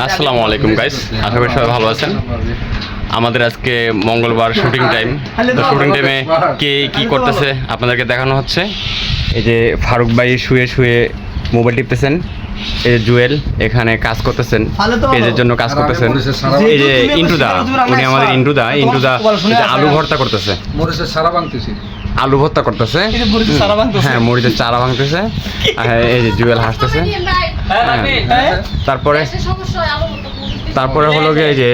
আসসালামু আলাইকুম গাইস, আশা করি সবাই ভালো আছেন। আমাদের আজকে মঙ্গলবার শুটিং টাইম। তো শুটিং টাইমে কে কি করতেছে আপনাদেরকে দেখানো হচ্ছে। এই যে ফারুক ভাই শুয়ে শুয়ে মোবাইল টিপতেছেন, এই যে জুয়েল এখানে কাজ করতেছেন, পেজের জন্য কাজ করতেছেন। এই যে ইন্টুদা, উনি আমাদের ইন্টুদা আলু ভর্তা করতেছে, আলু ভর্তা করতেছে, হ্যাঁ মরিচের চারা ভাঙতেছে। এই যে জুয়েল হাসতেছে। তারপরে হলো গিয়ে যে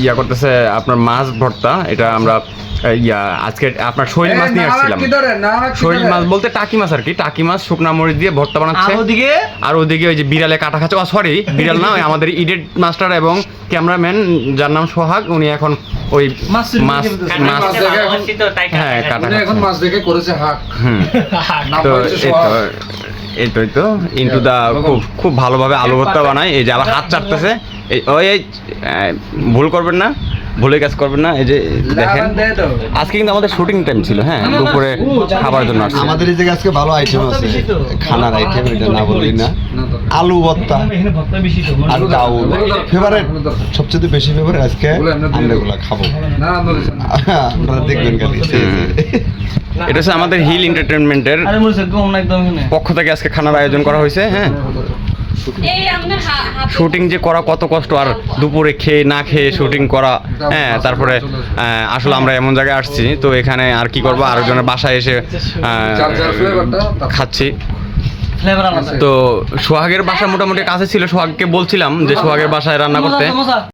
ইয়া করতেছে আপনার মাছ ভর্তা। এটা আমরা আজকে আপনার শৈল মাছ নিয়ে আসছিলাম। শৈল মাছ বলতে টাকি মাছ আর কি, টাকি মাছ শুকনা মরিচ দিয়ে ভর্তা বানাচ্ছে। আর ওদিকে ওই যে বিড়ালে কাটা খাচ্ছে, সরি বিড়াল না, আমাদের ইডেট মাস্টার এবং ক্যামেরাম্যান যার নাম সোহাগ, উনি এখন ওই মাছ হ্যাঁ কাটা এখন মাছ দেখে করেছে হাক। তো এইটাই তো ইন্টুদা খুব ভালোভাবে আলু ভর্তা বানায়। এই যে আবার হাত চাটতেছে, ওই ভুল করবেন না, ভুলে কাজ করবেন না। এই যে দেখেন আজকে কিন্তু আমাদের শুটিং টাইম ছিল, হ্যাঁ দুপুরে খাবার জন্য আসছে। আমাদের এই জায়গায় আজকে ভালো আইটেম আছে, খানার আইটেম, এটা না বললি না। আলু ভর্তা আর ডাউল ফেভারিট, সবচেয়ে বেশি ফেভারিট আজকে আমরা এগুলা খাবো, আপনারা দেখবেন খালি। এটা হচ্ছে আমাদের হিল এন্টারটেইনমেন্টের পক্ষ থেকে আজকে খানার আয়োজন করা হয়েছে। হ্যাঁ শুটিং যে করা কত কষ্ট, আর দুপুরে খেয়ে না খেয়ে শুটিং করা। হ্যাঁ তারপরে আসলে আমরা এমন জায়গায় আসছি, তো এখানে আর কি করবো, আরেকজনের বাসায় এসে খাচ্ছি। তো সোহাগের বাসা মোটামুটি কাছে ছিল, সোহাগকে বলছিলাম যে সোহাগের বাসায় রান্না করতে।